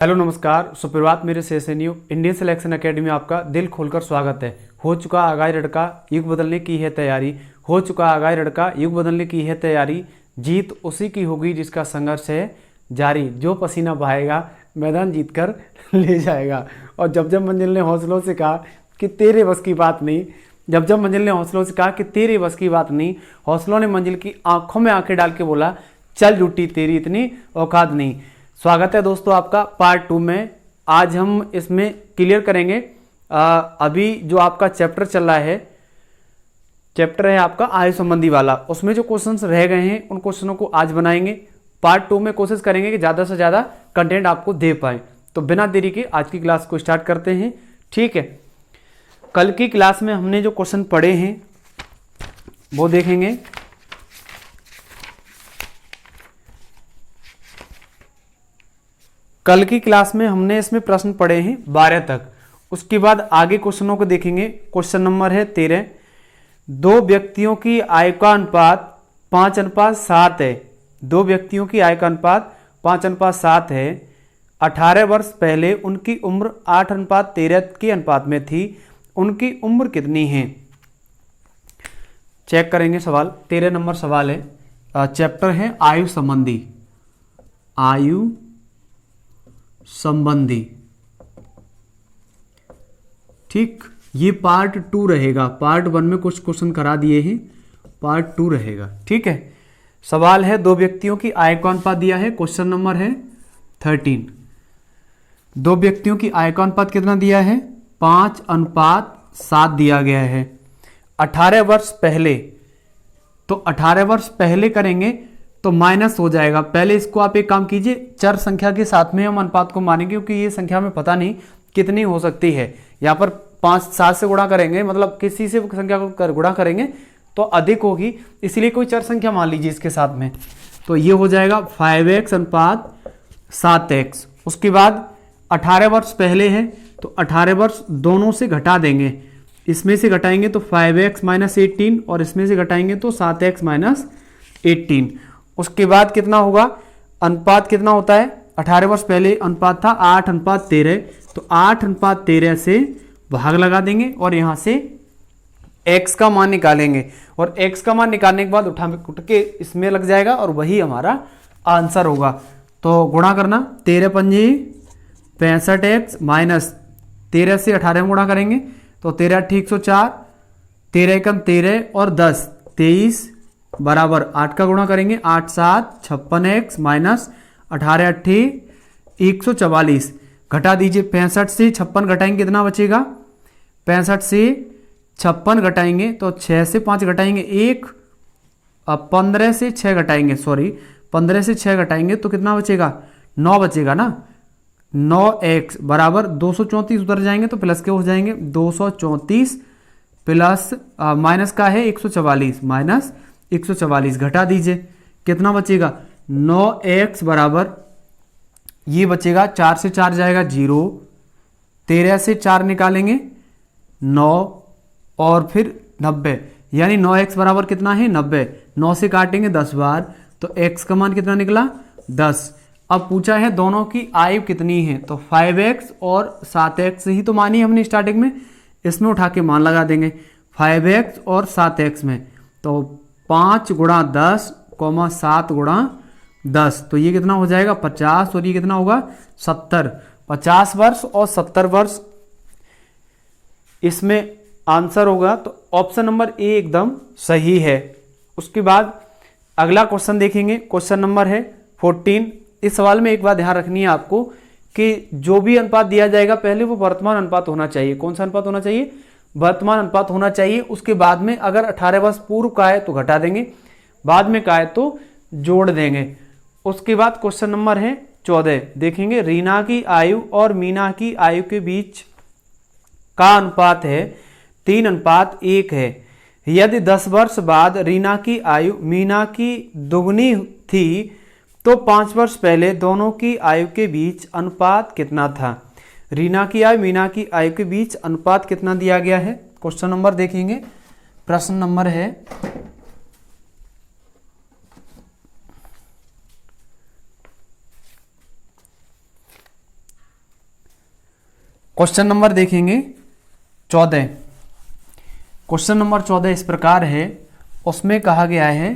Hello नमस्कार सुप्रभात मेरे सेशन्यू इंडियन सिलेक्शन एकेडमी में आपका दिल खोलकर स्वागत है। हो चुका आगाज लड़का युग बदलने की है तैयारी, हो चुका आगाज लड़का युग बदलने की है तैयारी। जीत उसी की होगी जिसका संघर्ष है जारी, जो पसीना बहाएगा मैदान जीत कर ले जाएगा। और जब जब मंजिल ने हौसलों से कहा कि तेरे बस की बात नहीं, जब जब मंजिल ने हौसलों से कहा कि तेरे बस की बात नहीं, हौसलों ने मंजिल की आंखों में आंखें डाल के बोला चल झूठी तेरी इतनी औकात नहीं। स्वागत है दोस्तों आपका पार्ट 2 में। आज हम इसमें क्लियर करेंगे अभी जो आपका चैप्टर चल रहा है, चैप्टर है आपका आयु संबंधी वाला। उसमें जो क्वेश्चंस रह गए हैं उन क्वेश्चनों को आज बनाएंगे। पार्ट 2 में कोशिश करेंगे कि ज़्यादा से ज़्यादा कंटेंट आपको दे पाए। तो बिना देरी के आज की क्लास को स्टार्ट करते हैं। ठीक है, कल की क्लास में हमने जो क्वेश्चन पढ़े हैं वो देखेंगे। कल की क्लास में हमने इसमें प्रश्न पढ़े हैं 12 तक। उसके बाद आगे क्वेश्चनों को देखेंगे। क्वेश्चन नंबर है 13। दो व्यक्तियों की आय का अनुपात 5:7 है। दो व्यक्तियों की आय का अनुपात 5:7 है। 18 वर्ष पहले उनकी उम्र 8:13 के अनुपात में थी। उनकी उम्र कितनी है? चेक करेंगे सवाल। 13 नंबर सवाल है, चैप्टर है आयु संबंधी। आयु संबंधी, ठीक। ये पार्ट 2 रहेगा। पार्ट 1 में कुछ क्वेश्चन करा दिए हैं, पार्ट 2 रहेगा। ठीक है, सवाल है दो व्यक्तियों की आय का अनुपात दिया है। क्वेश्चन नंबर है 13। दो व्यक्तियों की आय का अनुपात कितना दिया है? 5:7 दिया गया है। 18 वर्ष पहले, तो 18 वर्ष पहले करेंगे तो माइनस हो जाएगा। पहले इसको आप एक काम कीजिए, चर संख्या के साथ में हम अनुपात को मानेंगे, क्योंकि ये संख्या में पता नहीं कितनी हो सकती है। यहाँ पर 5-7 से गुणा करेंगे, मतलब किसी से संख्या को गुणा करेंगे तो अधिक होगी, इसलिए कोई चर संख्या मान लीजिए इसके साथ में। तो ये हो जाएगा 5x/7x। उसके बाद 18 वर्ष पहले है तो 18 वर्ष दोनों से घटा देंगे। इसमें से घटाएंगे तो 5x - 18 और इसमें से घटाएंगे तो 7x - 18। उसके बाद कितना होगा? अनुपात कितना होता है? 18 वर्ष पहले अनुपात था 8:13, तो 8:13 से भाग लगा देंगे और यहां से x का मान निकालेंगे। और x का मान निकालने के बाद उठ के इसमें लग जाएगा और वही हमारा आंसर होगा। तो गुणा करना, 13×5 = 65x -13 से 18 में गुणा करेंगे तो 13×8 = 104, 13×1 = 13 और 10 = 23 बराबर 8 का गुणा करेंगे, 8×7 = 56x - 18×8 = 144। घटा दीजिए, 65 से 56 घटाएंगे कितना बचेगा? 65 से 56 घटाएंगे तो 6 से 5 घटाएंगे 1, अब 15 से 6 घटाएंगे, 15 से 6 घटाएंगे तो कितना बचेगा? 9 बचेगा ना। 9x बराबर 234 उधर जाएंगे तो प्लस के हो जाएंगे, 234 प्लस माइनस का है 144 माइनस 144 घटा दीजिए, कितना बचेगा? 9x बराबर ये बचेगा, 4 से 4 जाएगा 0, 13 से 4 निकालेंगे 9 और फिर 90, यानी 9x बराबर कितना है? 90। 9 से काटेंगे 10 बार तो x का मान कितना निकला? 10। अब पूछा है दोनों की आयु कितनी है, तो 5x और 7x ही तो मानी हमने स्टार्टिंग में, इसमें उठा के मान लगा देंगे 5x और 7x में। तो 5 × 10, 7 × 10, तो ये कितना हो जाएगा? 50 और ये कितना होगा? 70। 50 वर्ष और 70 वर्ष इसमें आंसर होगा। तो ऑप्शन नंबर ए एकदम सही है। उसके बाद अगला क्वेश्चन देखेंगे। क्वेश्चन नंबर है 14। इस सवाल में एक बात ध्यान रखनी है आपको कि जो भी अनुपात दिया जाएगा पहले वो वर्तमान अनुपात होना चाहिए। कौन सा अनुपात होना चाहिए? वर्तमान अनुपात होना चाहिए। उसके बाद में अगर 18 वर्ष पूर्व का है तो घटा देंगे, बाद में का है तो जोड़ देंगे। उसके बाद क्वेश्चन नंबर है 14 देखेंगे। रीना की आयु और मीना की आयु के बीच का अनुपात है 3:1 है। यदि 10 वर्ष बाद रीना की आयु मीना की दुगनी थी तो 5 वर्ष पहले दोनों की आयु के बीच अनुपात कितना था? रीना की आयु मीना की आयु के बीच अनुपात कितना दिया गया है? क्वेश्चन नंबर देखेंगे। प्रश्न नंबर है क्वेश्चन नंबर देखेंगे 14। क्वेश्चन नंबर 14 इस प्रकार है, उसमें कहा गया है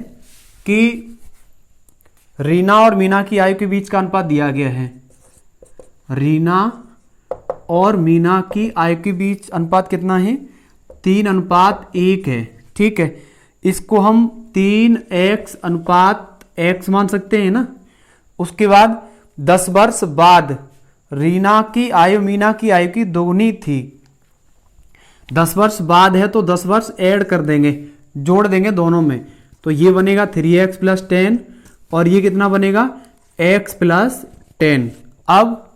कि रीना और मीना की आयु के बीच का अनुपात दिया गया है। रीना और मीना की आयु के बीच अनुपात कितना है? 3:1 है। ठीक है, इसको हम 3x/x मान सकते हैं ना। उसके बाद 10 वर्ष बाद रीना की आयु मीना की आयु की दोगुनी थी। 10 वर्ष बाद है तो 10 वर्ष ऐड कर देंगे, जोड़ देंगे दोनों में, तो ये बनेगा 3x + 10 और ये कितना बनेगा? x + 10। अब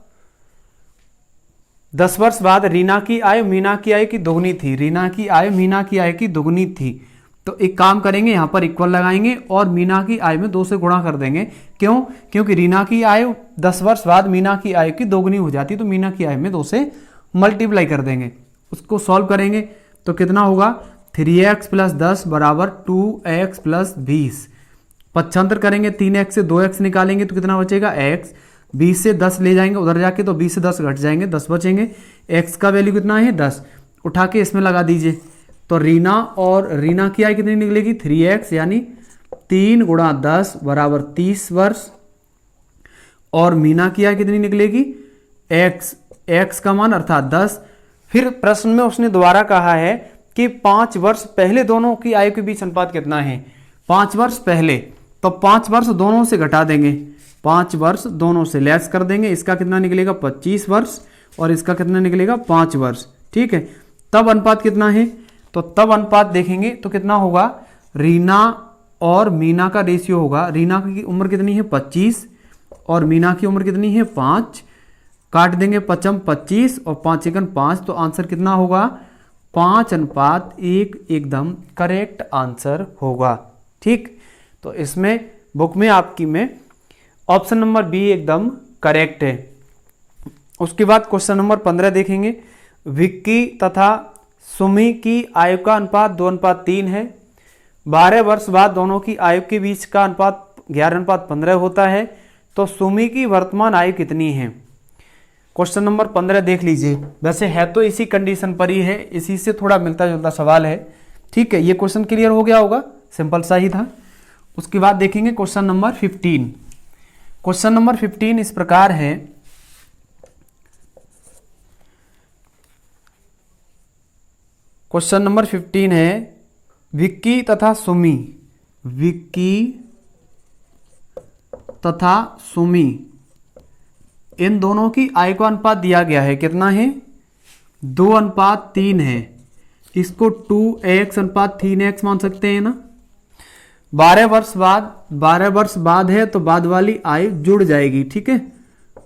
10 वर्ष बाद रीना की आयु मीना की आयु की दोगुनी थी। रीना की आयु मीना की आयु की दोगुनी थी, तो एक काम करेंगे, यहां पर इक्वल लगाएंगे और मीना की आयु में 2 से गुणा कर देंगे। क्यों? क्योंकि रीना की आयु 10 वर्ष बाद मीना की आयु की दोगुनी हो जाती, तो मीना की आयु में 2 से मल्टीप्लाई कर देंगे। उसको सॉल्व करेंगे तो कितना होगा? 3x + 10 = 2x + 20। पक्षांतर करेंगे, 3x से 2x निकालेंगे तो कितना बचेगा? x। 20 से 10 ले जाएंगे उधर जाके तो 20 से 10 घट जाएंगे, 10 बचेंगे। x का वैल्यू कितना है? 10। उठा के इसमें लगा दीजिए, तो रीना की आयु कितनी निकलेगी? 3x, यानी 3 × 10 = 30 वर्ष। और मीना की आयु कितनी निकलेगी? x का मान अर्थात 10। फिर प्रश्न में उसने दोबारा कहा है कि 5 वर्ष पहले दोनों की आयु के बीच अनुपात कितना है? 5 वर्ष पहले, तो 5 वर्ष दोनों से घटा देंगे, 5 वर्ष दोनों से लेस कर देंगे। इसका कितना निकलेगा? 25 वर्ष और इसका कितना निकलेगा? 5 वर्ष। ठीक है, तब अनुपात कितना है? तो तब अनुपात देखेंगे तो कितना होगा? रीना और मीना का रेशियो होगा। रीना की उम्र कितनी है? 25 और मीना की उम्र कितनी है? 5। काट देंगे 5 25 और 5 × 5, तो आंसर कितना होगा? 5:1 एकदम करेक्ट आंसर होगा। ठीक, तो इसमें बुक में आपकी में ऑप्शन नंबर बी एकदम करेक्ट है। उसके बाद क्वेश्चन नंबर 15 देखेंगे। विक्की तथा सुमी की आयु का अनुपात 2:3 है। 12 वर्ष बाद दोनों की आयु के बीच का अनुपात 11:15 होता है, तो सुमी की वर्तमान आयु कितनी है? क्वेश्चन नंबर 15 देख लीजिए। वैसे है तो इसी कंडीशन पर ही है, इसी से थोड़ा मिलता जुलता सवाल है। ठीक है, ये क्वेश्चन क्लियर हो गया होगा, सिंपल सा ही था। उसके बाद देखेंगे क्वेश्चन नंबर 15। क्वेश्चन नंबर 15 इस प्रकार है, क्वेश्चन नंबर 15 है, विक्की तथा सुमी इन दोनों की आयु का अनुपात दिया गया है। कितना है? 2:3 है। इसको 2x/3x मान सकते हैं ना। 12 वर्ष बाद है तो बाद वाली आयु जुड़ जाएगी। ठीक है,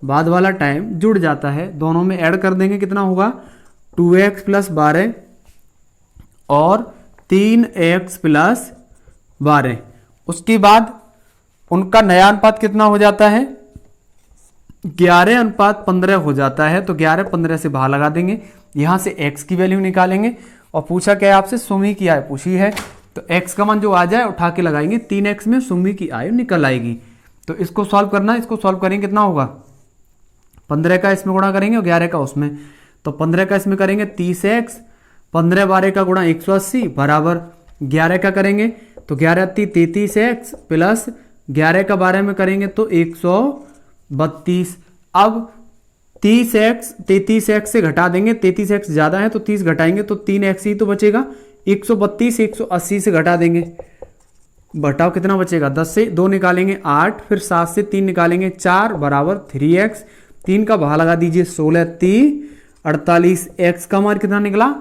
बाद वाला टाइम जुड़ जाता है, दोनों में ऐड कर देंगे, कितना होगा? 2x + 12 और 3x + 12। उसके बाद उनका नया अनुपात कितना हो जाता है? 11:15 हो जाता है, तो 11:15 से बाहर लगा देंगे, यहां से x की वैल्यू निकालेंगे। और पूछा क्या है आपसे? सुमी की आयु पूछी है, तो x का मान जो आ जाए उठा के लगाएंगे, 3x में सुमी की आयु निकल आएगी। तो इसको सॉल्व करना है, इसको सॉल्व करेंगे कितना होगा? 15 का इसमें गुणा करेंगे और 11 का उसमें, तो 15 का इसमें करेंगे 30x, 15 12 का गुणा 180 बराबर 11 का करेंगे तो 11 33x प्लस 11 का 12 में करेंगे तो 132। अब 33x से घटा देंगे, 33x ज्यादा है तो 30 घटाएंगे तो 3x ही तो बचेगा। 132 180 से घटा देंगे, घटाओ कितना बचेगा? 10 से 2 निकालेंगे 8, फिर 7 से 3 निकालेंगे 4 बराबर 3x। 3 का भाग लगा दीजिए 16 3 48, x का मान कितना निकला?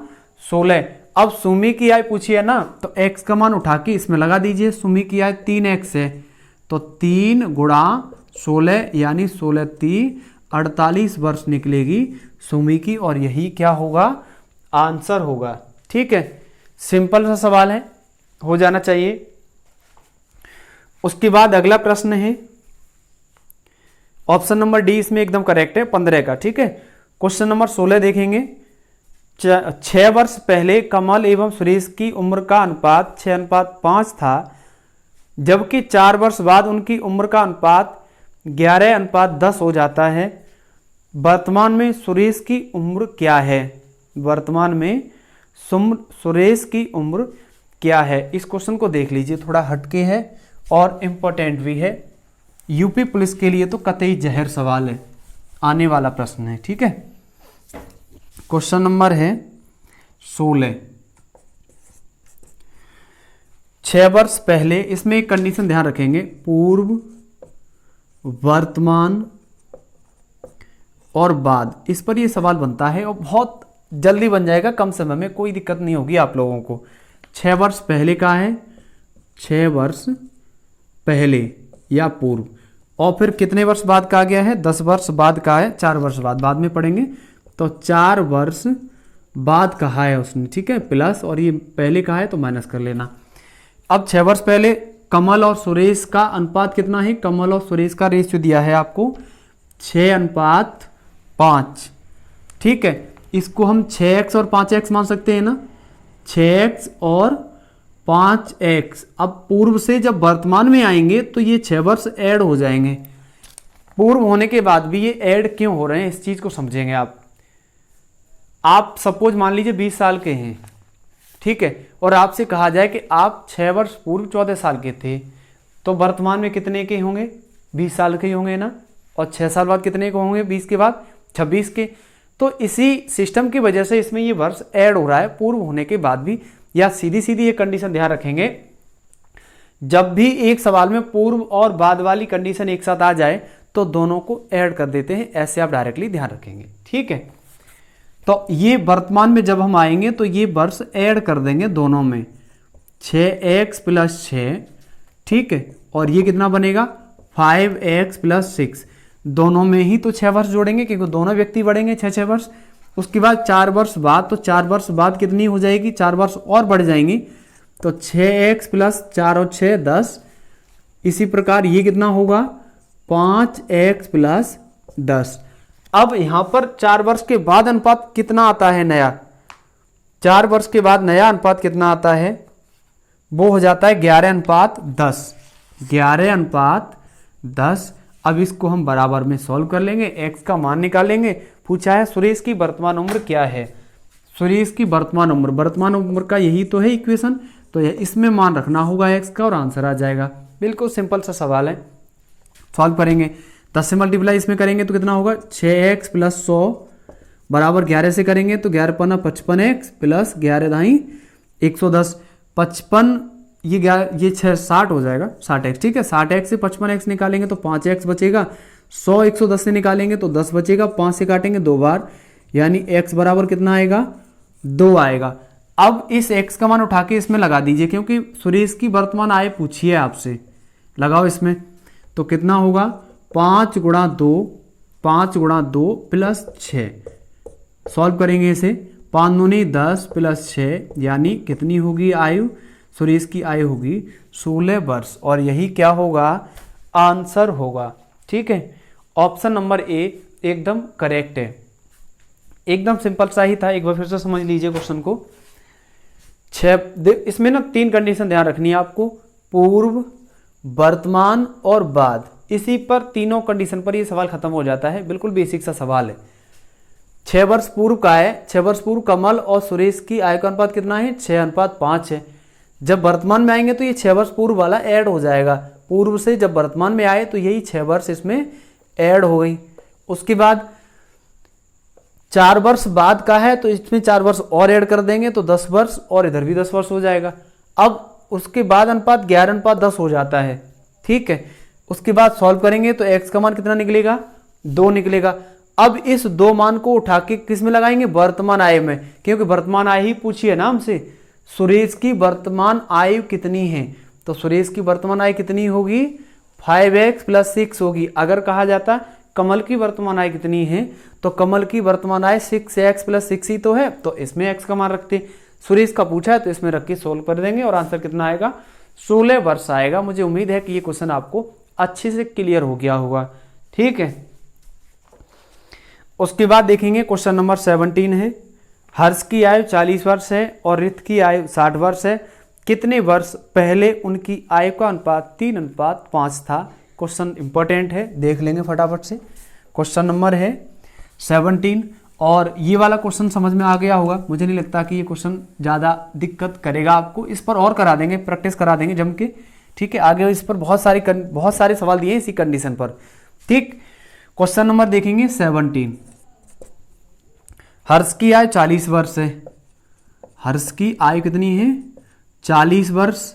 16। अब सुमी की आयु पूछी है ना, तो x का मान उठा के इसमें लगा दीजिए। सुमी की आयु 3x है, तो 3 × 16 यानी 16 3 48 वर्ष निकलेगी सुमी की, और यही क्या होगा? आंसर होगा। ठीक है, सिंपल सा सवाल है, हो जाना चाहिए। उसके बाद अगला प्रश्न है, ऑप्शन नंबर डी इसमें एकदम करेक्ट है, 15 का। ठीक है, क्वेश्चन नंबर 16 देखेंगे। 6 वर्ष पहले कमल एवं सुरेश की उम्र का अनुपात 6:5 था, जबकि 4 वर्ष बाद उनकी उम्र का अनुपात 11:10 हो जाता है, वर्तमान में सुरेश की उम्र क्या है? वर्तमान में सुरेश की उम्र क्या है? इस क्वेश्चन को देख लीजिए, थोड़ा हटके है और इम्पोर्टेंट भी है। यूपी पुलिस के लिए तो कतई जहर सवाल है, आने वाला प्रश्न है। ठीक है, क्वेश्चन नंबर है 16। 6 वर्ष पहले, इसमें एक कंडीशन ध्यान रखेंगे, पूर्व, वर्तमान और बाद, इस पर ये सवाल बनता है और बहुत जल्दी बन जाएगा, कम समय में, कोई दिक्कत नहीं होगी आप लोगों को। 6 वर्ष पहले का है, 6 वर्ष पहले या पूर्व, और फिर कितने वर्ष बाद का आ गया है? 10 वर्ष बाद का है, 4 वर्ष बाद में पढ़ेंगे। तो 4 वर्ष बाद कहा है उसने, ठीक है, प्लस, और ये पहले कहा है तो माइनस कर लेना। अब 6 वर्ष पहले कमल और सुरेश का अनुपात कितना है? कमल और सुरेश का रेशियो दिया है आपको 6:5। ठीक है, इसको हम 6x और 5x मान सकते हैं ना, 6x और 5x। अब पूर्व से जब वर्तमान में आएंगे तो ये 6 वर्ष ऐड हो जाएंगे। पूर्व होने के बाद भी ये ऐड क्यों हो रहे हैं, इस चीज को समझेंगे आप सपोज मान लीजिए 20 साल के हैं, ठीक है, और आपसे कहा जाए कि आप 6 वर्ष पूर्व 14 साल के थे, तो वर्तमान में कितने के होंगे? 20 साल के ही होंगे ना, और 6 साल बाद कितने के होंगे? 20 के बाद 26 के। तो इसी सिस्टम की वजह से इसमें ये वर्ष ऐड हो रहा है पूर्व होने के बाद भी, या सीधी सीधी ये कंडीशन ध्यान रखेंगे, जब भी एक सवाल में पूर्व और बाद वाली कंडीशन एक साथ आ जाए तो दोनों को ऐड कर देते हैं, ऐसे आप डायरेक्टली ध्यान रखेंगे। ठीक है, तो ये वर्तमान में जब हम आएंगे तो ये वर्ष ऐड कर देंगे दोनों में, 6x + 6, ठीक है, और ये कितना बनेगा? 5x + 6, दोनों में ही तो 6 वर्ष जोड़ेंगे क्योंकि दोनों व्यक्ति बढ़ेंगे 6-6 वर्ष। उसके बाद 4 वर्ष बाद, तो 4 वर्ष बाद कितनी हो जाएगी? 4 वर्ष और बढ़ जाएंगी, तो 6x + 4 और 6 10। इसी प्रकार ये कितना होगा? 5x + 10। अब यहां पर 4 वर्ष के बाद अनुपात कितना आता है नया? 4 वर्ष के बाद नया अनुपात कितना आता है? वो हो जाता है 11:10। 11:10। अब इसको हम बराबर में सॉल्व कर लेंगे, x का मान निकालेंगे। पूछा है सुरेश की वर्तमान उम्र क्या है? सुरेश की वर्तमान उम्र का यही तो है इक्वेशन, तो इसमें मान रखना होगा x का और आंसर आ जाएगा। बिल्कुल सिंपल सा सवाल है, सॉल्व करेंगे। 10 से मल्टीप्लाई इसमें करेंगे तो कितना होगा? 6x + 100 बराबर 11 से करेंगे तो 11 × 5 = 55x + 11 दाई 110। 55 ये 6 60 हो जाएगा, 60x। ठीक है, 60x से 55x निकालेंगे तो 5x बचेगा। 100 110 से निकालेंगे तो 10 बचेगा, 5 से काटेंगे 2 बार, यानी x बराबर कितना आएगा? 2 आएगा। अब इस x का मान उठा के इसमें लगा दीजिए, क्योंकि सुरेश की वर्तमान आय पूछी है आपसे, लगाओ इसमें, तो कितना होगा? 5 × 2 + 6। सॉल्व करेंगे इसे, 5 दूनी 10 + 6, यानी कितनी होगी आयु? सुरेश की आयु होगी 16 वर्ष, और यही क्या होगा? आंसर होगा। ठीक है, ऑप्शन नंबर ए एकदम करेक्ट है। एकदम सिंपल सा ही था, एक बार फिर से समझ लीजिए क्वेश्चन को। इसमें ना 3 कंडीशन ध्यान रखनी है आपको, पूर्व, वर्तमान और बाद। इसी पर तीनों कंडीशन पर ये सवाल खत्म हो जाता है, बिल्कुल बेसिक सा सवाल है। 6 वर्ष पूर्व का है, 6 वर्ष पूर्व कमल और सुरेश की आय का अनुपात कितना है? 6:5 है। जब वर्तमान में आएंगे तो ये 6 वर्ष पूर्व वाला ऐड हो जाएगा, पूर्व से जब वर्तमान में आए तो यही 6 वर्ष इसमें ऐड हो गई। उसके बाद 4 वर्ष बाद का है तो इसमें 4 वर्ष और ऐड कर देंगे तो 10 वर्ष, और इधर भी 10 वर्ष हो जाएगा। अब उसके बाद अनुपात 11:10 हो जाता है। ठीक है, उसके बाद सॉल्व करेंगे तो x का मान कितना निकलेगा? 2 निकलेगा। अब इस 2 मान को उठा के किस में लगाएंगे? वर्तमान आय में, क्योंकि वर्तमान आय ही पूछी है ना हमसे, सुरेश की वर्तमान आयु कितनी है? तो सुरेश की वर्तमान आय कितनी होगी? 5x + 6 होगी। अगर कहा जाता कमल की वर्तमान आय कितनी है, तो कमल की वर्तमान आय 6x + 6 ही तो है, तो इसमें x का मान रखते। सुरेश का पूछा है तो इसमें रख के सोल्व कर देंगे और आंसर कितना आएगा? 16 वर्ष आएगा। मुझे उम्मीद है कि ये क्वेश्चन आपको अच्छे से क्लियर हो गया होगा। ठीक है, उसके बाद देखेंगे क्वेश्चन नंबर 17 है। हर्ष की आयु 40 वर्ष है और रित की आयु 60 वर्ष है। कितने वर्ष पहले उनकी आयु का अनुपात 3:5 था? क्वेश्चन इंपॉर्टेंट है, देख लेंगे फटाफट से। क्वेश्चन नंबर है 17। और ये वाला क्वेश्चन समझ में आ गया होगा, मुझे नहीं लगता कि ये क्वेश्चन ज़्यादा दिक्कत करेगा आपको। इस पर और करा देंगे, प्रैक्टिस करा देंगे जम के, ठीक है। आगे इस पर बहुत सारे सवाल दिए इसी कंडीशन पर, ठीक। क्वेश्चन नंबर देखेंगे 17। हर्ष की आयु 40 वर्ष है। हर्ष की आयु कितनी है? 40 वर्ष।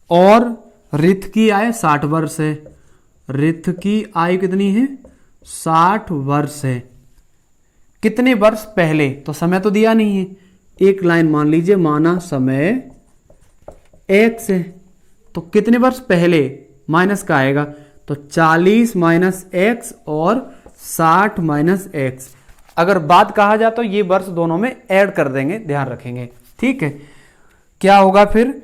और रित की आयु 60 वर्ष है। रित की आयु कितनी है? 60 वर्ष है। कितने वर्ष पहले? तो समय तो दिया नहीं है, एक लाइन मान लीजिए, माना समय x है, तो कितने वर्ष पहले माइनस का आएगा, तो 40 माइनस एक्स और 60 माइनस एक्स। अगर बात कहा जाए तो ये वर्ष दोनों में ऐड कर देंगे, ध्यान रखेंगे, ठीक है। क्या होगा फिर?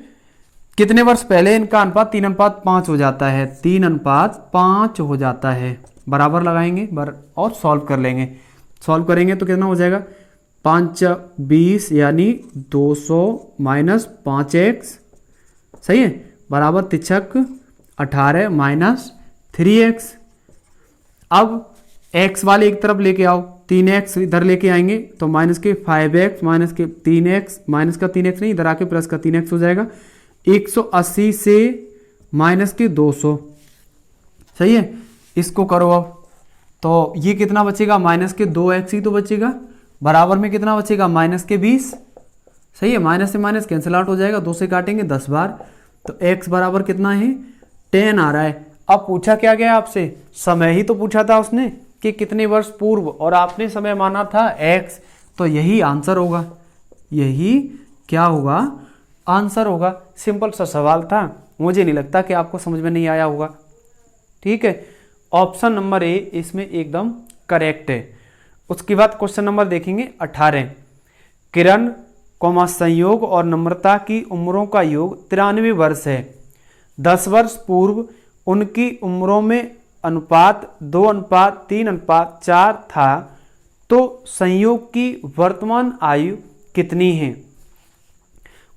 कितने वर्ष पहले? इनका अनुपात 3:5 हो जाता है, 3:5 हो जाता है। बराबर लगाएंगे और सॉल्व कर लेंगे। सॉल्व करेंगे तो कितना हो जाएगा? 5 20 यानी 200 माइनस 5x, सही है, बराबर 3 18 माइनस 3x। अब x वाले एक तरफ लेके आओ, 3x इधर लेके आएंगे तो माइनस के 5x माइनस के 3x, माइनस का 3x नहीं, इधर आके प्लस का 3x हो जाएगा। 180 से माइनस के 200, सही है। इसको करो अब, तो ये कितना बचेगा? माइनस के 2x ही तो बचेगा। बराबर में कितना बचेगा? माइनस के 20, सही है। माइनस से माइनस कैंसिल आउट हो जाएगा, 2 से काटेंगे 10 बार, तो x बराबर कितना है? 10 आ रहा है। अब पूछा क्या गया आपसे? समय ही तो पूछा था उसने कि कितने वर्ष पूर्व, और आपने समय माना था x, तो यही आंसर होगा। यही क्या होगा? आंसर होगा। सिंपल सा सवाल था, मुझे नहीं लगता कि आपको समझ में नहीं आया होगा, ठीक है। ऑप्शन नंबर ए इसमें एकदम करेक्ट है। उसके बाद क्वेश्चन नंबर देखेंगे 18। किरण कोमा संयोग और नम्रता की उम्रों का योग 93 वर्ष है। 10 वर्ष पूर्व उनकी उम्रों में अनुपात 2:3:4 था, तो संयोग की वर्तमान आयु कितनी है?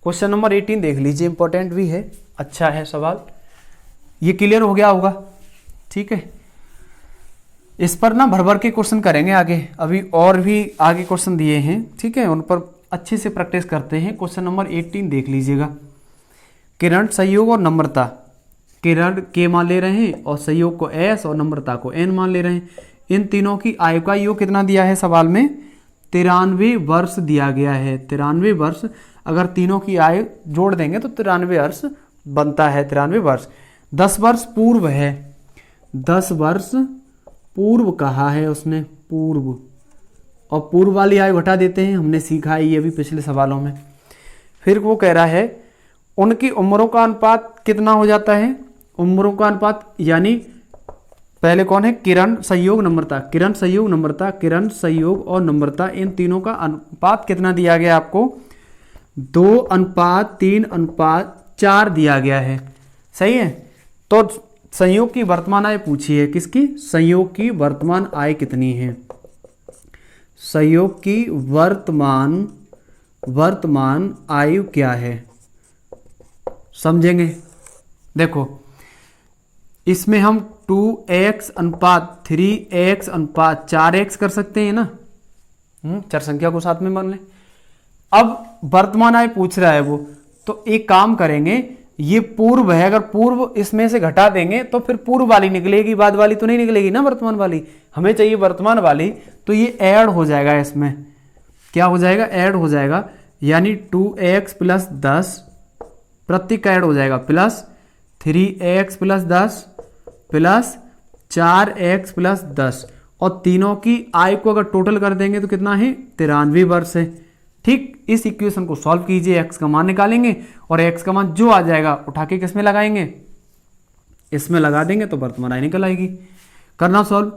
क्वेश्चन नंबर 18 देख लीजिए, इंपॉर्टेंट भी है, अच्छा है सवाल। ये क्लियर हो गया होगा, ठीक है। इस पर ना भर भर के क्वेश्चन करेंगे आगे, अभी और भी आगे क्वेश्चन दिए हैं, ठीक है, उन पर अच्छे से प्रैक्टिस करते हैं। क्वेश्चन नंबर 18 देख लीजिएगा। किरण, संयोग और नम्रता, किरण के मान ले रहे हैं और संयोग को s और नम्रता को n मान ले रहे हैं। इन तीनों की आयु का योग कितना दिया है सवाल में? 93 वर्ष दिया गया है। 93 वर्ष, अगर तीनों की आयु जोड़ देंगे तो 93 वर्ष बनता है। 93 वर्ष। 10 वर्ष पूर्व है, 10 वर्ष पूर्व कहा है उसने, पूर्व, और पूर्व वाली आयु घटा देते हैं, हमने सीखा है ये भी पिछले सवालों में। फिर वो कह रहा है उनकी उम्रों का अनुपात कितना हो जाता है? उम्रों का अनुपात यानी पहले कौन है? किरण, संयोग, नम्रता। किरण, संयोग, नम्रता, किरण, संयोग और नम्रता, इन तीनों का अनुपात कितना दिया गया आपको? 2:3:4 दिया गया है, सही है। तो संयोग की वर्तमान आय पूछी है, किसकी? संयोग की वर्तमान आय कितनी है? संयोग की वर्तमान आयु क्या है, समझेंगे। देखो इसमें हम 2x:3x:4x कर सकते हैं ना, चार संख्या को साथ में मान लें। अब वर्तमान आय पूछ रहा है वो, तो एक काम करेंगे, ये पूर्व है, अगर पूर्व इसमें से घटा देंगे तो फिर पूर्व वाली निकलेगी, बाद वाली तो नहीं निकलेगी ना, वर्तमान वाली। हमें चाहिए वर्तमान वाली, तो ये ऐड हो जाएगा इसमें। क्या हो जाएगा? ऐड हो जाएगा, यानी 2x + 10 प्रत्येक का ऐड हो जाएगा, प्लस 3x + 10 प्लस 4x + 10, और तीनों की आयु को अगर टोटल कर देंगे तो कितना है? 93 वर्ष है। ठीक, इस इक्वेशन को सॉल्व कीजिए, x का मान निकालेंगे और x का मान जो आ जाएगा उठा के किसमें लगाएंगे? इसमें लगा देंगे तो वर्तमान आय निकल आएगी। करना सॉल्व,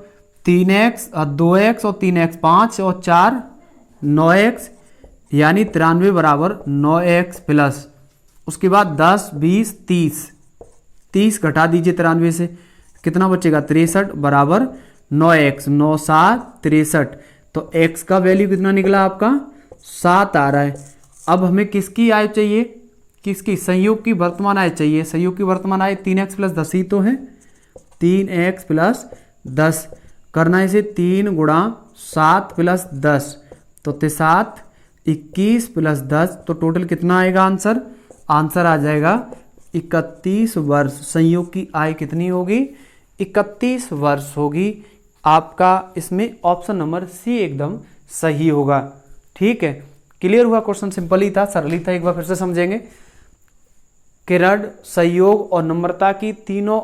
3x और 2x और 3x 5 और 4 9x, यानी 93 बराबर 9x प्लस, उसके बाद 10 20 30 घटा दीजिए 93 से, कितना बचेगा? 63 बराबर 9x, 9 7 63, तो x का वैल्यू कितना निकला आपका? 7 आ रहा है। अब हमें किसकी आय चाहिए? किसकी? संयोग की वर्तमान आय चाहिए। संयोग की वर्तमान आय 3x + 10 ही तो है, 3x + 10 करना, इसे 3 × 7 प्लस 10 तो 7 21 प्लस 10 तो टोटल कितना आएगा आंसर? आंसर आ जाएगा 31 वर्ष। संयोग की आय कितनी होगी? 31 वर्ष होगी। आपका इसमें ऑप्शन नंबर सी एकदम सही होगा। ठीक है, क्लियर हुआ? क्वेश्चन सिंपल ही था, सरल ही था। एक बार फिर से समझेंगे। किरण, संयोग और नम्रता की तीनों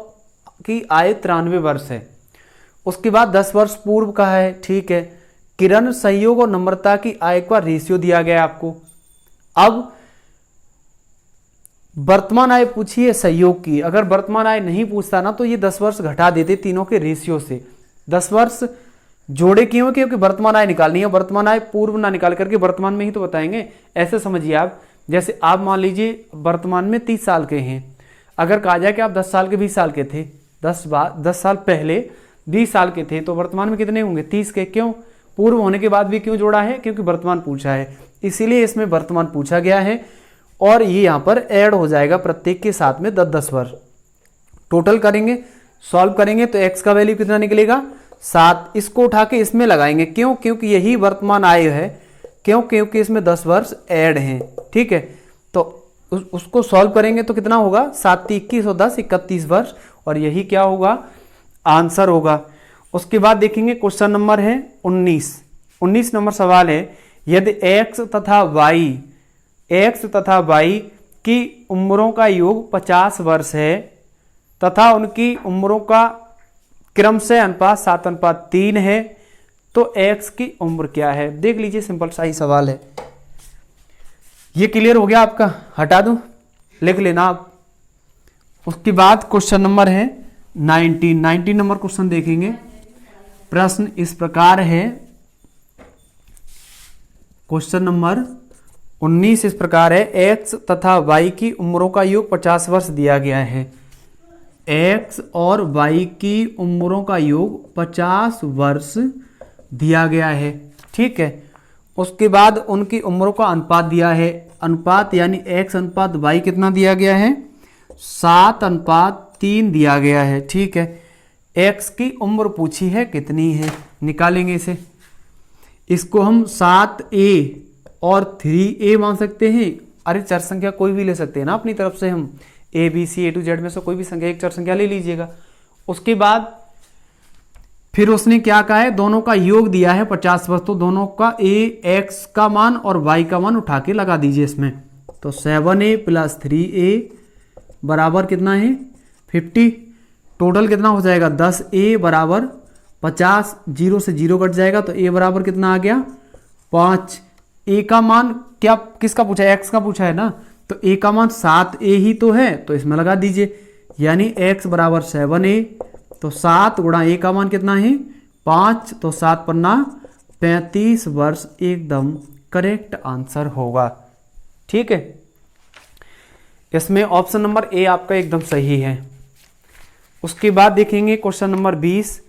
की आयु 93 वर्ष है। उसके बाद 10 वर्ष पूर्व का है। ठीक है, किरण, संयोग और नम्रता की आय का रेशियो दिया गया है आपको। अब वर्तमान आय पूछिए संयोग की। अगर वर्तमान आय नहीं पूछता ना तो ये 10 वर्ष घटा देते तीनों के रेशियो से। 10 वर्ष जोड़े क्यों? क्योंकि वर्तमान आय निकालनी है। वर्तमान आय पूर्व ना निकाल करके वर्तमान में ही तो बताएंगे। ऐसे समझिए आप, जैसे आप मान लीजिए वर्तमान में 30 साल के हैं। अगर कहा जाए कि आप 10 साल के 20 साल के थे, 10 साल पहले 20 साल के थे, तो वर्तमान में कितने होंगे? 30 के। क्यों? पूर्व होने के बाद भी क्यों जोड़ा है? क्योंकि वर्तमान पूछा है, इसीलिए इसमें वर्तमान पूछा गया है। और ये यहाँ पर ऐड हो जाएगा प्रत्येक के साथ में 10-10 वर्ष। टोटल करेंगे, सॉल्व करेंगे तो x का वैल्यू कितना निकलेगा? 7। इसको उठा के इसमें लगाएंगे। क्यों? क्योंकि यही वर्तमान आय है। क्यों? क्योंकि इसमें 10 वर्ष ऐड हैं। ठीक है, तो उसको सॉल्व करेंगे तो कितना होगा? 7 21 और 10 31 वर्ष, और यही क्या होगा? आंसर होगा। उसके बाद देखेंगे क्वेश्चन नंबर है 19 नंबर सवाल है, यदि x तथा y की उम्रों का योग 50 वर्ष है तथा उनकी उम्रों का क्रम से अनुपात 7:3 है, तो x की उम्र क्या है? देख लीजिए, सिंपल सा ही सवाल है। ये क्लियर हो गया आपका? हटा दूं, लिख लेना आप। उसके बाद क्वेश्चन नंबर है 19 नंबर क्वेश्चन देखेंगे। प्रश्न इस प्रकार है, क्वेश्चन नंबर 19 इस प्रकार है, x तथा y की उम्रों का योग 50 वर्ष दिया गया है। x और y की उम्रों का योग 50 वर्ष दिया गया है। ठीक है, उसके बाद उनकी उम्रों का अनुपात दिया है। अनुपात यानी x अनुपात y कितना दिया गया है? 7:3 दिया गया है। ठीक है, x की उम्र पूछी है कितनी है, निकालेंगे इसे। इसको हम 7a और 3a मान सकते हैं। अरे चर संख्या कोई भी ले सकते हैं ना अपनी तरफ से, हम a b c a to z में से कोई भी संख्या, एक चर संख्या ले लीजिएगा। उसके बाद फिर उसने क्या कहा है? दोनों का योग दिया है 50 वर्ष, तो दोनों का x का मान और y का मान उठा के लगा दीजिए इसमें। तो 7a प्लस 3a बराबर कितना है? 50। टोटल कितना हो जाएगा? 10a बराबर 50, 0 से 0 कट जाएगा तो a बराबर कितना आ गया? 5। a का मान क्या किसका पूछा है? x का पूछा है ना, तो a का मान 7a ही तो है, तो इसमें लगा दीजिए। यानी x बराबर 7a, तो 7 गुणा a का मान कितना है? 5, तो 7 पन्ना 35 वर्ष एकदम करेक्ट आंसर होगा। ठीक है, इसमें ऑप्शन नंबर ए आपका एकदम सही है। उसके बाद देखेंगे क्वेश्चन नंबर 20,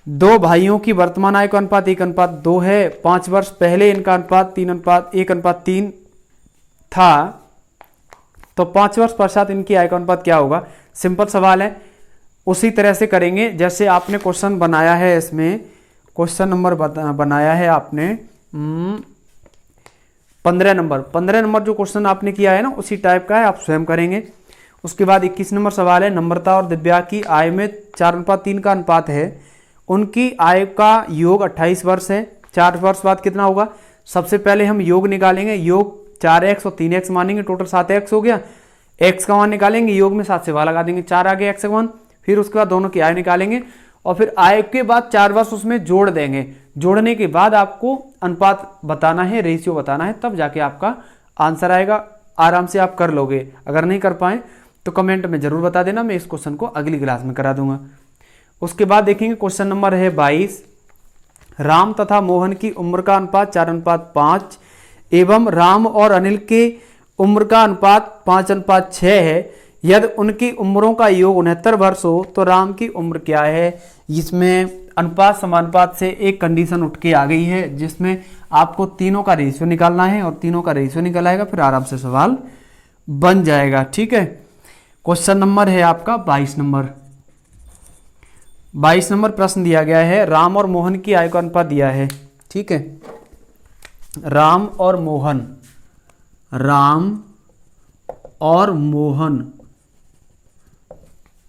दो भाइयों की वर्तमान आय का अनुपात 1:2 है। 5 वर्ष पहले इनका अनुपात 1:3 था, तो 5 वर्ष पश्चात इनकी आय का अनुपात क्या होगा? सिंपल सवाल है, उसी तरह से करेंगे जैसे आपने क्वेश्चन बनाया है। इसमें क्वेश्चन नंबर बनाया है आपने 15 नंबर जो क्वेश्चन आपने किया है ना, उसी टाइप का है, आप स्वयं करेंगे। उसके बाद 21 नंबर सवाल है, नम्रता और दिव्या की आय में 4:3 का अनुपात है। उनकी आय का योग 28 वर्ष है। 4 वर्ष बाद कितना होगा? सबसे पहले हम योग निकालेंगे। योग 4x और 3x मानेंगे, टोटल 7x हो गया। x का मान निकालेंगे, योग में 7 से वहां लगा देंगे, 4 आ गया x का मान। फिर उसके बाद दोनों की आय निकालेंगे और फिर आय के बाद 4 वर्ष उसमें जोड़ देंगे। जोड़ने के बाद आपको अनुपात बताना है, रेशियो बताना है, तब जाके आपका आंसर आएगा। आराम से आप कर लोगे। अगर नहीं कर पाए तो कमेंट में जरूर बता देना, मैं इस क्वेश्चन को अगली क्लास में करा दूंगा। उसके बाद देखेंगे क्वेश्चन नंबर है 22, राम तथा मोहन की उम्र का अनुपात 4:5 एवं राम और अनिल के उम्र का अनुपात 5:6 है। यदि उनकी उम्रों का योग 69 वर्ष हो तो राम की उम्र क्या है? इसमें अनुपात समानुपात से एक कंडीशन उठ के आ गई है, जिसमें आपको तीनों का रेशियो निकालना है, और तीनों का रेशियो निकल आएगा, फिर आराम से सवाल बन जाएगा। ठीक है, क्वेश्चन नंबर है आपका 22 नंबर। 22 नंबर प्रश्न दिया गया है, राम और मोहन की आयु का अनुपात दिया है। ठीक है, राम और मोहन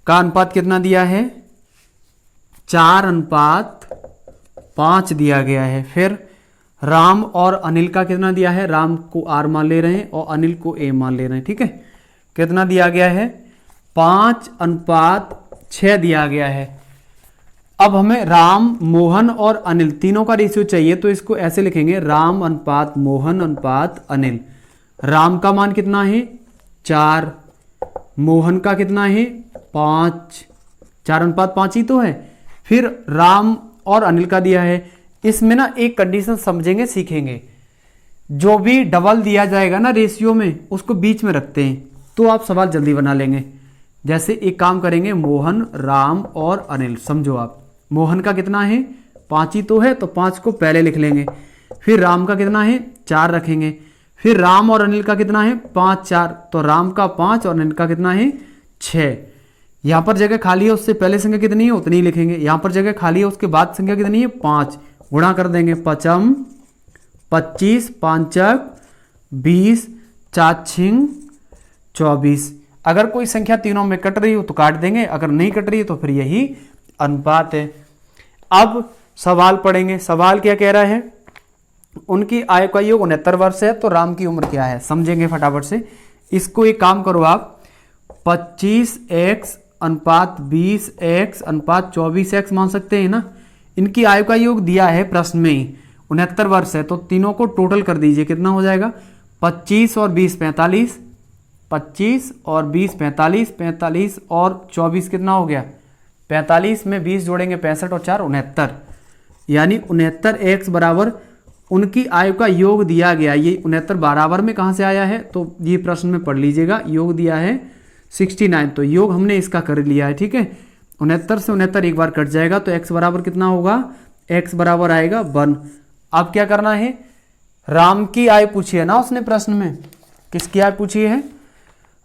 का अनुपात कितना दिया है? 4:5 दिया गया है। फिर राम और अनिल का कितना दिया है? राम को आर मान ले रहे हैं और अनिल को ए मान ले रहे हैं। ठीक है, कितना दिया गया है? 5:6 दिया गया है। अब हमें राम, मोहन और अनिल तीनों का रेशियो चाहिए, तो इसको ऐसे लिखेंगे, राम अनुपात मोहन अनुपात अनिल। राम का मान कितना है? 4, मोहन का कितना है? 5, 4:5 ही तो है। फिर राम और अनिल का दिया है। इसमें ना एक कंडीशन समझेंगे, सीखेंगे। जो भी डबल दिया जाएगा ना रेशियो में, उसको बीच में रखते हैं, तो आप सवाल जल्दी बना लेंगे। जैसे एक काम करेंगे, मोहन, राम और अनिल। समझो आप, मोहन का कितना है? 5 ही तो है, तो 5 को पहले लिख लेंगे। फिर राम का कितना है? 4 रखेंगे। फिर राम और अनिल का कितना है? 5, 4, तो राम का 5 और अनिल का कितना है? 6। यहां पर जगह खाली है, उससे पहले संख्या कितनी है उतनी ही लिखेंगे। यहां पर जगह खाली है, उसके बाद संख्या कितनी है? 5। गुणा कर देंगे, 5 25, 5 20, 4 24। अगर कोई संख्या तीनों में कट रही हो तो काट देंगे, अगर नहीं कट रही है तो फिर यही अनुपात है। अब सवाल पढ़ेंगे। सवाल क्या कह रहा है? उनकी आयु का योग 69 वर्ष है, तो राम की उम्र क्या है? समझेंगे फटाफट से। इसको एक काम करो आप, 25x अनुपात 20x अनुपात 24x मान सकते हैं ना। इनकी आयु का योग दिया है प्रश्न में ही, 69 वर्ष है, तो तीनों को टोटल कर दीजिए, कितना हो जाएगा? 25 और 20 45, 25 और 20 45, 45 और 24 कितना हो गया? 45 में 20 जोड़ेंगे 65 और 4 69, यानी 69x बराबर उनकी आयु का योग दिया गया। ये 69 बराबर में कहाँ से आया है? तो ये प्रश्न में पढ़ लीजिएगा, योग दिया है 69, तो योग हमने इसका कर लिया है। ठीक है, 69 से 69 एक बार कट जाएगा, तो x बराबर कितना होगा? x बराबर आएगा 1। अब क्या करना है? राम की आयु पूछी है ना उसने प्रश्न में, किसकी आयु पूछी है?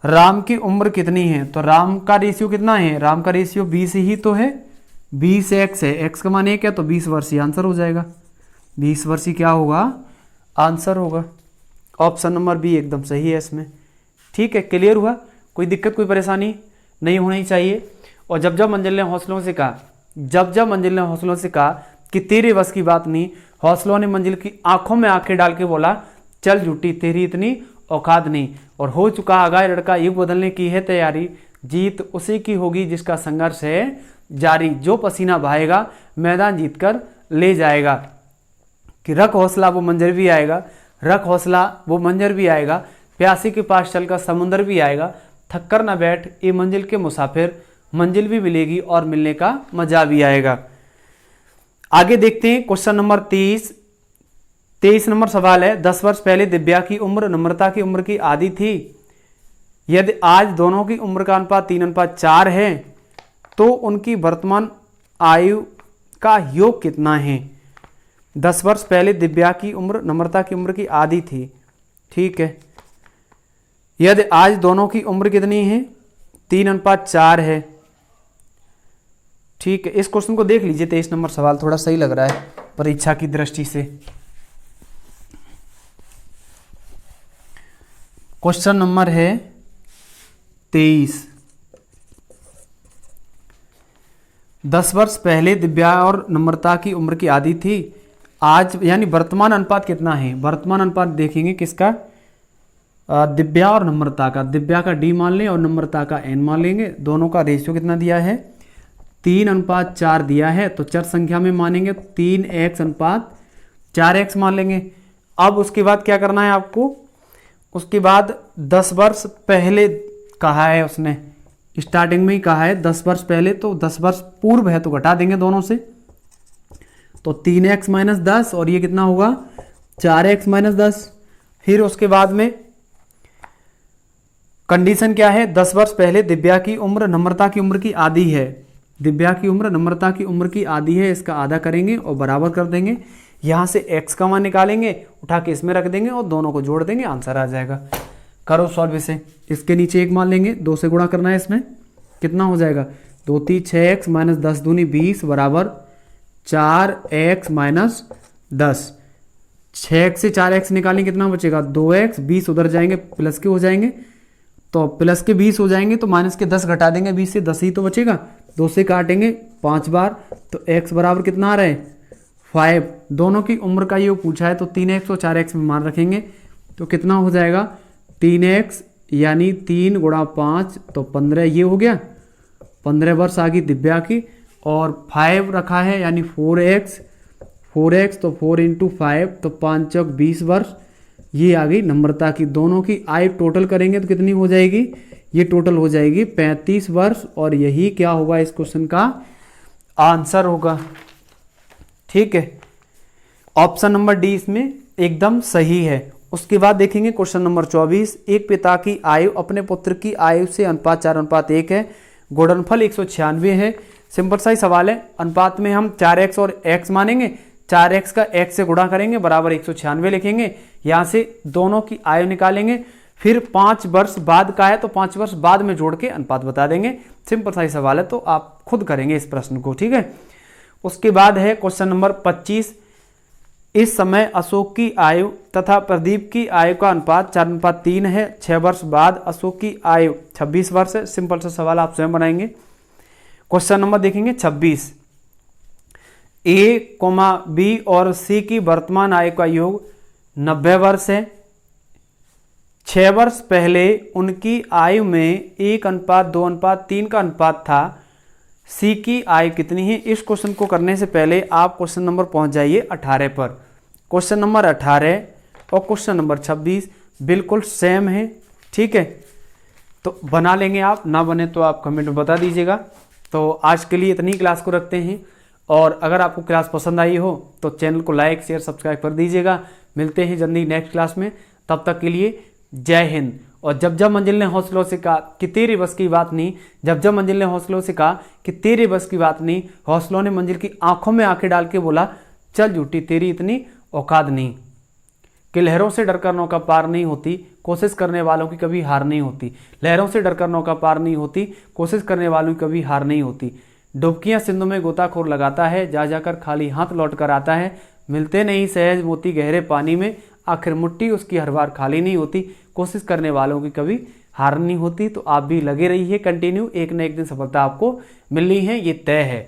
राम की उम्र कितनी है? तो राम का रेशियो कितना है? राम का रेशियो 20 ही तो है, 20x है, x का मान 1 है, तो 20 वर्षीय आंसर हो जाएगा। 20 वर्षीय क्या होगा? आंसर होगा। ऑप्शन नंबर बी एकदम सही है इसमें। ठीक है, क्लियर हुआ? कोई दिक्कत, कोई परेशानी नहीं होनी चाहिए। और जब मंजिल ने हौसलों से कहा, जब मंजिल ने हौसलों से कहा कि तेरे बस की बात नहीं, हौसलों ने मंजिल की आंखों में आंखें डाल के बोला, चल झूठी तेरी इतनी औकात नहीं, और हो चुका आगाह लड़का, युग बदलने की है तैयारी, जीत उसी की होगी जिसका संघर्ष है जारी, जो पसीना बहाएगा मैदान जीत कर ले जाएगा। कि रख हौसला वो मंजर भी आएगा, रख हौसला वो मंजर भी आएगा, प्यासी के पास चलकर समुंदर भी आएगा, थक कर ना बैठ ये मंजिल के मुसाफिर, मंजिल भी मिलेगी और मिलने का मजा भी आएगा। आगे देखते हैं क्वेश्चन नंबर 23 नंबर सवाल है, 10 वर्ष पहले दिव्या की उम्र नम्रता की उम्र की आधी थी। यदि आज दोनों की उम्र का अनुपात 3:4 है तो उनकी वर्तमान आयु का योग कितना है? 10 वर्ष पहले दिव्या की उम्र नम्रता की उम्र की आधी थी। ठीक है, यदि आज दोनों की उम्र कितनी है? 3:4 है। ठीक है, इस क्वेश्चन को देख लीजिए। 23 नंबर सवाल थोड़ा सही लग रहा है परीक्षा की दृष्टि से। क्वेश्चन नंबर है 23। 10 वर्ष पहले दिव्या और नम्रता की उम्र की आधी थी। आज यानी वर्तमान अनुपात कितना है? वर्तमान अनुपात देखेंगे किसका? दिव्या और नम्रता का। दिव्या का डी मान लें और नम्रता का एन मान लेंगे। दोनों का रेशियो कितना दिया है? 3:4 दिया है, तो चर संख्या में मानेंगे 3x/4x मान लेंगे। अब उसके बाद क्या करना है आपको? उसके बाद 10 वर्ष पहले कहा है उसने, स्टार्टिंग में ही कहा है 10 वर्ष पहले, तो 10 वर्ष पूर्व है तो घटा देंगे दोनों से, तो 3x-10 और ये कितना होगा? 4x-10। फिर उसके बाद में कंडीशन क्या है? 10 वर्ष पहले दिव्या की उम्र नम्रता की उम्र की आधी है। दिव्या की उम्र नम्रता की उम्र की आधी है, इसका आधा करेंगे और बराबर कर देंगे। यहां से x का मान निकालेंगे, उठा के इसमें रख देंगे और दोनों को जोड़ देंगे, आंसर आ जाएगा। करो सॉल्व इसे। इसके नीचे 1 मान लेंगे, 2 से गुणा करना है इसमें, कितना हो जाएगा? 2 3 6x माइनस 10 दूनी 20 बराबर 4x माइनस 10। 6x से 4x निकालें कितना बचेगा 2x, 20 उधर जाएंगे प्लस के हो जाएंगे, तो प्लस के 20 हो जाएंगे तो माइनस के 10 घटा देंगे, 20 से 10 ही तो बचेगा, 2 से काटेंगे 5 बार, तो x बराबर कितना आ रहा है 5। दोनों की उम्र का योग पूछा है तो 3x और 4x में मान रखेंगे तो कितना हो जाएगा 3x यानी 3 गुणा 5 तो 15, ये हो गया 15 वर्ष आ गई दिव्या की। और 5 रखा है यानी 4x तो 4 इंटू 5 तो 5 चौक 20 वर्ष, ये आ गई नम्रता की। दोनों की आयु टोटल करेंगे तो कितनी हो जाएगी, ये टोटल हो जाएगी 35 वर्ष, और यही क्या होगा इस क्वेश्चन का आंसर होगा। ठीक है, ऑप्शन नंबर डी इसमें एकदम सही है। उसके बाद देखेंगे क्वेश्चन नंबर 24, एक पिता की आयु अपने पुत्र की आयु से अनुपात 4:1 है, गुणनफल 196 है। सिंपल सा ही सवाल है, अनुपात में हम 4x और x मानेंगे, 4x का x से गुणा करेंगे बराबर 196 लिखेंगे, यहाँ से दोनों की आयु निकालेंगे, फिर 5 वर्ष बाद का है तो 5 वर्ष बाद में जोड़ के अनुपात बता देंगे। सिंपल सा ही सवाल है तो आप खुद करेंगे इस प्रश्न को। ठीक है, उसके बाद है क्वेश्चन नंबर 25, इस समय अशोक की आयु तथा प्रदीप की आयु का अनुपात 4:3 है। 6 वर्ष बाद अशोक की आयु 26 वर्ष है। सिंपल सा सवाल आप स्वयं बनाएंगे। क्वेश्चन नंबर देखेंगे 26, ए, बी और सी की वर्तमान आयु का योग 90 वर्ष है। 6 वर्ष पहले उनकी आयु में 1:2:3 का अनुपात था। सी की आयु कितनी है। इस क्वेश्चन को करने से पहले आप क्वेश्चन नंबर पहुंच जाइए 18 पर। क्वेश्चन नंबर 18 और क्वेश्चन नंबर 26 बिल्कुल सेम है। ठीक है, तो बना लेंगे आप, ना बने तो आप कमेंट में बता दीजिएगा। तो आज के लिए इतनी क्लास को रखते हैं, और अगर आपको क्लास पसंद आई हो तो चैनल को लाइक शेयर सब्सक्राइब कर दीजिएगा। मिलते हैं जल्दी नेक्स्ट क्लास में, तब तक के लिए जय हिंद। और जब मंजिल ने हौसलों से कहा कि तेरे बस की बात नहीं, जब मंजिल ने हौसलों से कहा कि तेरे बस की बात नहीं, हौसलों ने मंजिल की आंखों में आंखें डाल के बोला, चल झूठी तेरी इतनी औकात नहीं। कि लहरों से डरकर नौका पार नहीं होती, कोशिश करने वालों की कभी हार नहीं होती। लहरों से डरकर नौका पार नहीं होती, कोशिश करने वालों की कभी हार नहीं होती। डुबकियां सिंधु में गोताखोर लगाता है, जा जाकर खाली हाथ लौट कर आता है। मिलते नहीं सहज मोती गहरे पानी में, आखिर मुट्ठी उसकी हर बार खाली नहीं होती। कोशिश करने वालों की कभी हार नहीं होती। तो आप भी लगे रहिए कंटिन्यू, एक न एक दिन सफलता आपको मिलनी है, ये तय है।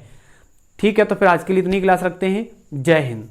ठीक है, तो फिर आज के लिए इतनी क्लास रखते हैं। जय हिंद।